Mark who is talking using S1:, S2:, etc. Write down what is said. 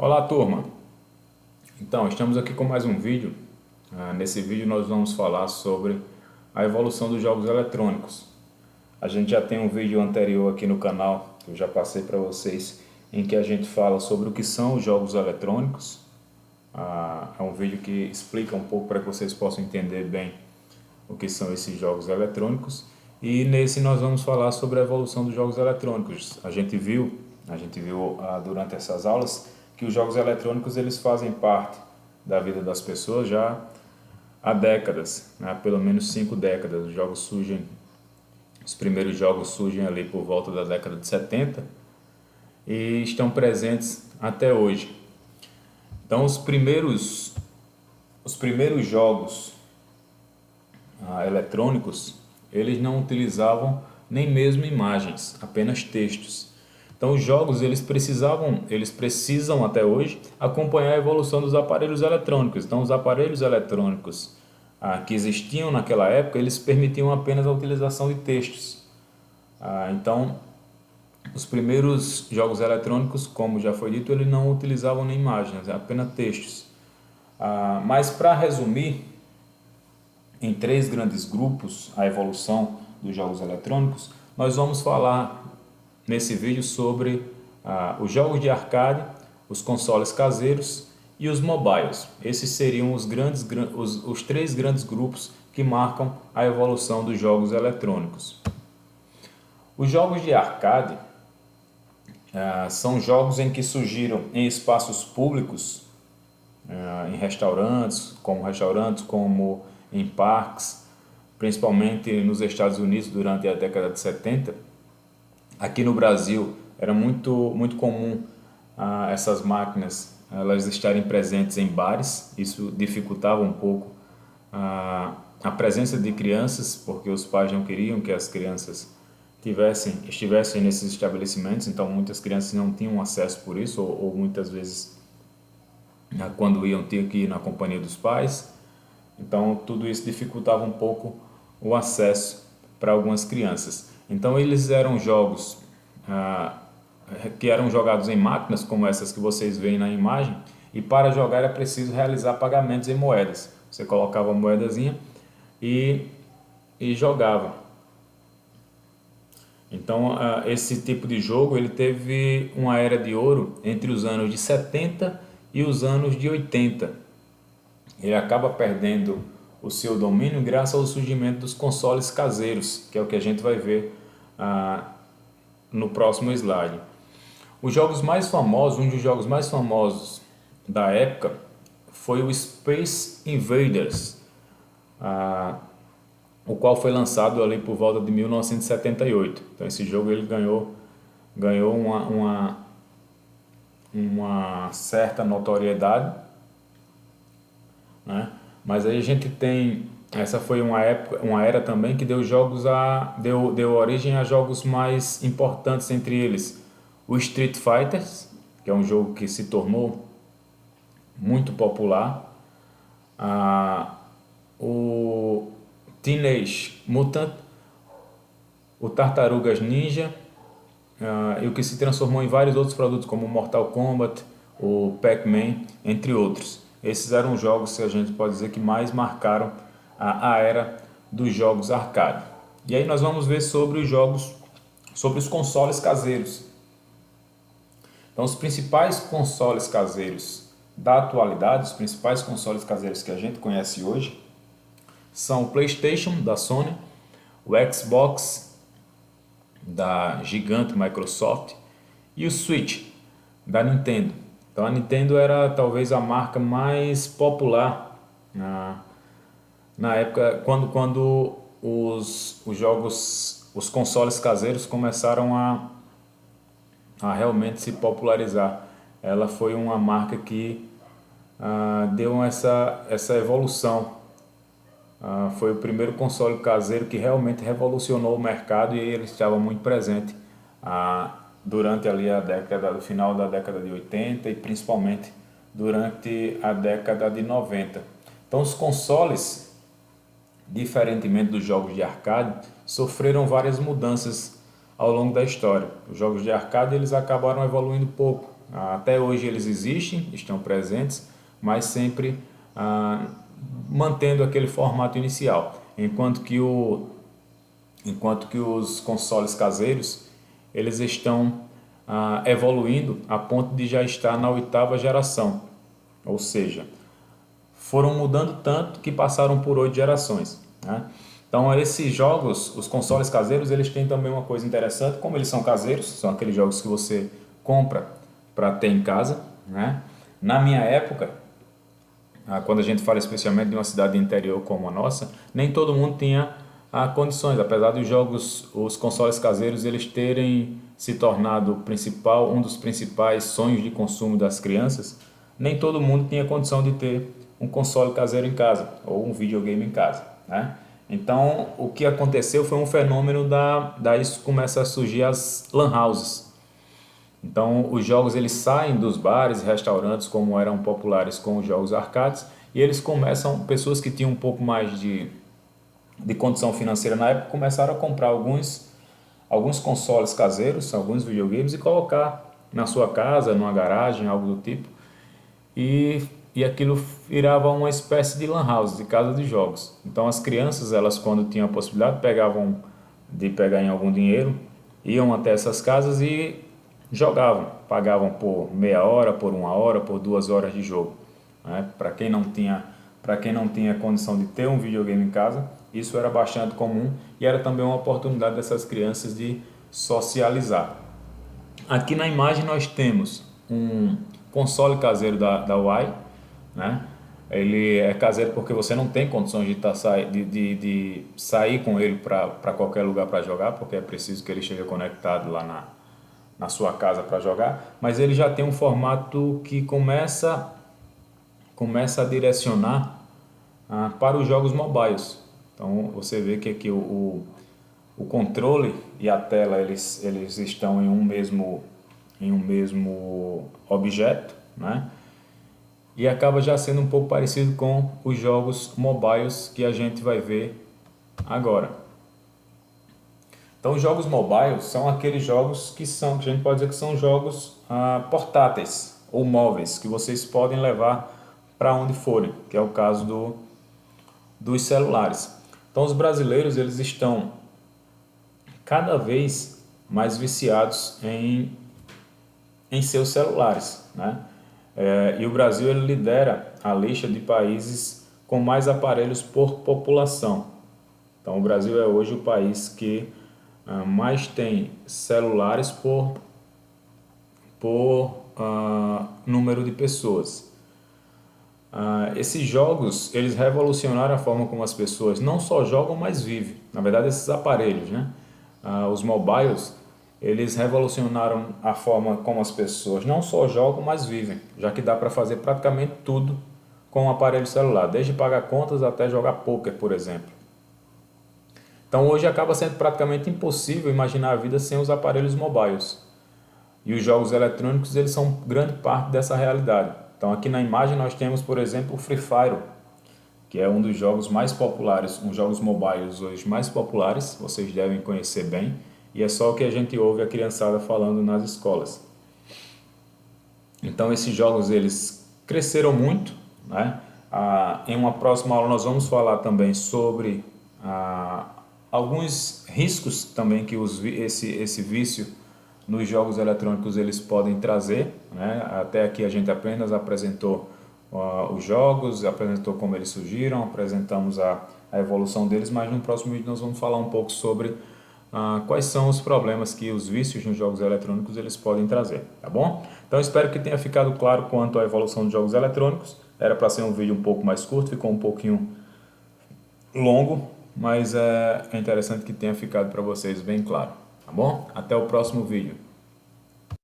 S1: Olá, turma! Então, estamos aqui com mais um vídeo. Nesse vídeo nós vamos falar sobre a evolução dos jogos eletrônicos. A gente já tem um vídeo anterior aqui no canal, que eu já passei para vocês, em que a gente fala sobre o que são os jogos eletrônicos. É um vídeo que explica um pouco para que vocês possam entender bem o que são esses jogos eletrônicos. E nesse nós vamos falar sobre a evolução dos jogos eletrônicos. A gente viu durante essas aulas que os jogos eletrônicos eles fazem parte da vida das pessoas já há décadas, né? Pelo menos 5 décadas. Os primeiros jogos surgem ali por volta da década de 70 e estão presentes até hoje. Então os primeiros jogos eletrônicos, eles não utilizavam nem mesmo imagens, apenas textos. Então os jogos eles precisam até hoje acompanhar a evolução dos aparelhos eletrônicos. Então os aparelhos eletrônicos que existiam naquela época, eles permitiam apenas a utilização de textos. Então os primeiros jogos eletrônicos, como já foi dito, eles não utilizavam nem imagens, apenas textos. Mas para resumir em 3 grandes grupos a evolução dos jogos eletrônicos, nós vamos falar nesse vídeo sobre os jogos de arcade, os consoles caseiros e os mobiles. Esses seriam os 3 grandes grupos que marcam a evolução dos jogos eletrônicos. Os jogos de arcade são jogos em que surgiram em espaços públicos, em restaurantes, como em parques, principalmente nos Estados Unidos durante a década de 70. Aqui no Brasil era muito comum essas máquinas elas estarem presentes em bares. Isso dificultava um pouco a presença de crianças, porque os pais não queriam que as crianças estivessem nesses estabelecimentos, então muitas crianças não tinham acesso por isso, ou muitas vezes quando iam ter que ir na companhia dos pais. Então tudo isso dificultava um pouco o acesso para algumas crianças. Então eles eram jogos que eram jogados em máquinas como essas que vocês veem na imagem, e para jogar era preciso realizar pagamentos em moedas. Você colocava a moedazinha e jogava. Então esse tipo de jogo ele teve uma era de ouro entre os anos de 70 e os anos de 80. Ele acaba perdendo o seu domínio graças ao surgimento dos consoles caseiros, que é o que a gente vai ver no próximo slide. Um dos jogos mais famosos da época foi o Space Invaders, o qual foi lançado ali por volta de 1978. Então esse jogo ele ganhou uma certa notoriedade, né? Mas aí a gente tem, essa foi uma era também que deu origem a jogos mais importantes, entre eles o Street Fighter, que é um jogo que se tornou muito popular, o Teenage Mutant, o Tartarugas Ninja, e o que se transformou em vários outros produtos como Mortal Kombat, o Pac-Man, entre outros. Esses eram os jogos que a gente pode dizer que mais marcaram a era dos jogos arcade. E aí nós vamos ver sobre os consoles caseiros. Então os principais consoles caseiros da atualidade, os principais consoles caseiros que a gente conhece hoje, são o PlayStation da Sony, o Xbox da gigante Microsoft e o Switch da Nintendo. Então a Nintendo era talvez a marca mais popular na época quando os consoles caseiros começaram a realmente se popularizar. Ela foi uma marca que deu essa evolução. Foi o primeiro console caseiro que realmente revolucionou o mercado, e ele estava muito presente durante ali o final da década de 80 e principalmente durante a década de 90. Então os consoles, diferentemente dos jogos de arcade, sofreram várias mudanças ao longo da história. Os jogos de arcade eles acabaram evoluindo pouco, Até hoje eles existem, estão presentes, mas sempre mantendo aquele formato inicial, enquanto que os consoles caseiros eles estão evoluindo a ponto de já estar na 8ª geração, ou seja, foram mudando tanto que passaram por 8 gerações, né? Então esses jogos, os consoles caseiros, eles têm também uma coisa interessante, como eles são caseiros, são aqueles jogos que você compra para ter em casa, né? Na minha época, quando a gente fala especialmente de uma cidade interior como a nossa, nem todo mundo tinha condições, apesar dos jogos, os consoles caseiros, eles terem se tornado um dos principais sonhos de consumo das crianças, nem todo mundo tinha condição de ter um console caseiro em casa ou um videogame em casa, né? Então, o que aconteceu foi um fenômeno daí começa a surgir as lan houses. Então, os jogos eles saem dos bares e restaurantes como eram populares com os jogos arcades e eles começam, pessoas que tinham um pouco mais de condição financeira na época, começaram a comprar alguns consoles caseiros, alguns videogames e colocar na sua casa, numa garagem, algo do tipo. E aquilo virava uma espécie de lan house, de casa de jogos. Então as crianças, elas quando tinham a possibilidade, pegar em algum dinheiro, iam até essas casas e jogavam, pagavam por meia hora, por 1 hora, por 2 horas de jogo, né? Para quem não tinha condição de ter um videogame em casa, isso era bastante comum e era também uma oportunidade dessas crianças de socializar. Aqui na imagem nós temos um console caseiro da Y, né? Ele é caseiro porque você não tem condições de sair com ele para qualquer lugar para jogar, porque é preciso que ele esteja conectado lá na sua casa para jogar, mas ele já tem um formato que começa a direcionar para os jogos mobiles. Então você vê que aqui o controle e a tela eles estão em um mesmo objeto, né? E acaba já sendo um pouco parecido com os jogos mobiles que a gente vai ver agora. Então os jogos mobiles são aqueles jogos que a gente pode dizer que são jogos portáteis ou móveis, que vocês podem levar para onde forem, que é o caso dos celulares. Então os brasileiros eles estão cada vez mais viciados em seus celulares, né? E o Brasil ele lidera a lista de países com mais aparelhos por população. Então o Brasil é hoje o país que mais tem celulares por número de pessoas. Esses jogos eles revolucionaram a forma como as pessoas não só jogam, mas vivem. Na verdade, esses aparelhos, né? Os mobiles, eles revolucionaram a forma como as pessoas não só jogam, mas vivem, já que dá para fazer praticamente tudo com um aparelho celular, desde pagar contas até jogar pôquer, por exemplo. Então hoje acaba sendo praticamente impossível imaginar a vida sem os aparelhos mobiles. E os jogos eletrônicos eles são grande parte dessa realidade. Então aqui na imagem nós temos, por exemplo, o Free Fire, que é um dos jogos mais populares, um dos jogos mobiles hoje mais populares, vocês devem conhecer bem, e é só o que a gente ouve a criançada falando nas escolas. Então esses jogos eles cresceram muito, né? Em uma próxima aula nós vamos falar também sobre alguns riscos também que esse vício nos jogos eletrônicos eles podem trazer, né? Até aqui a gente apenas apresentou os jogos, apresentou como eles surgiram, apresentamos a evolução deles, mas no próximo vídeo nós vamos falar um pouco sobre quais são os problemas que os vícios nos jogos eletrônicos eles podem trazer, tá bom? Então espero que tenha ficado claro quanto à evolução dos jogos eletrônicos. Era para ser um vídeo um pouco mais curto, ficou um pouquinho longo, mas é interessante que tenha ficado para vocês bem claro, tá bom? Até o próximo vídeo.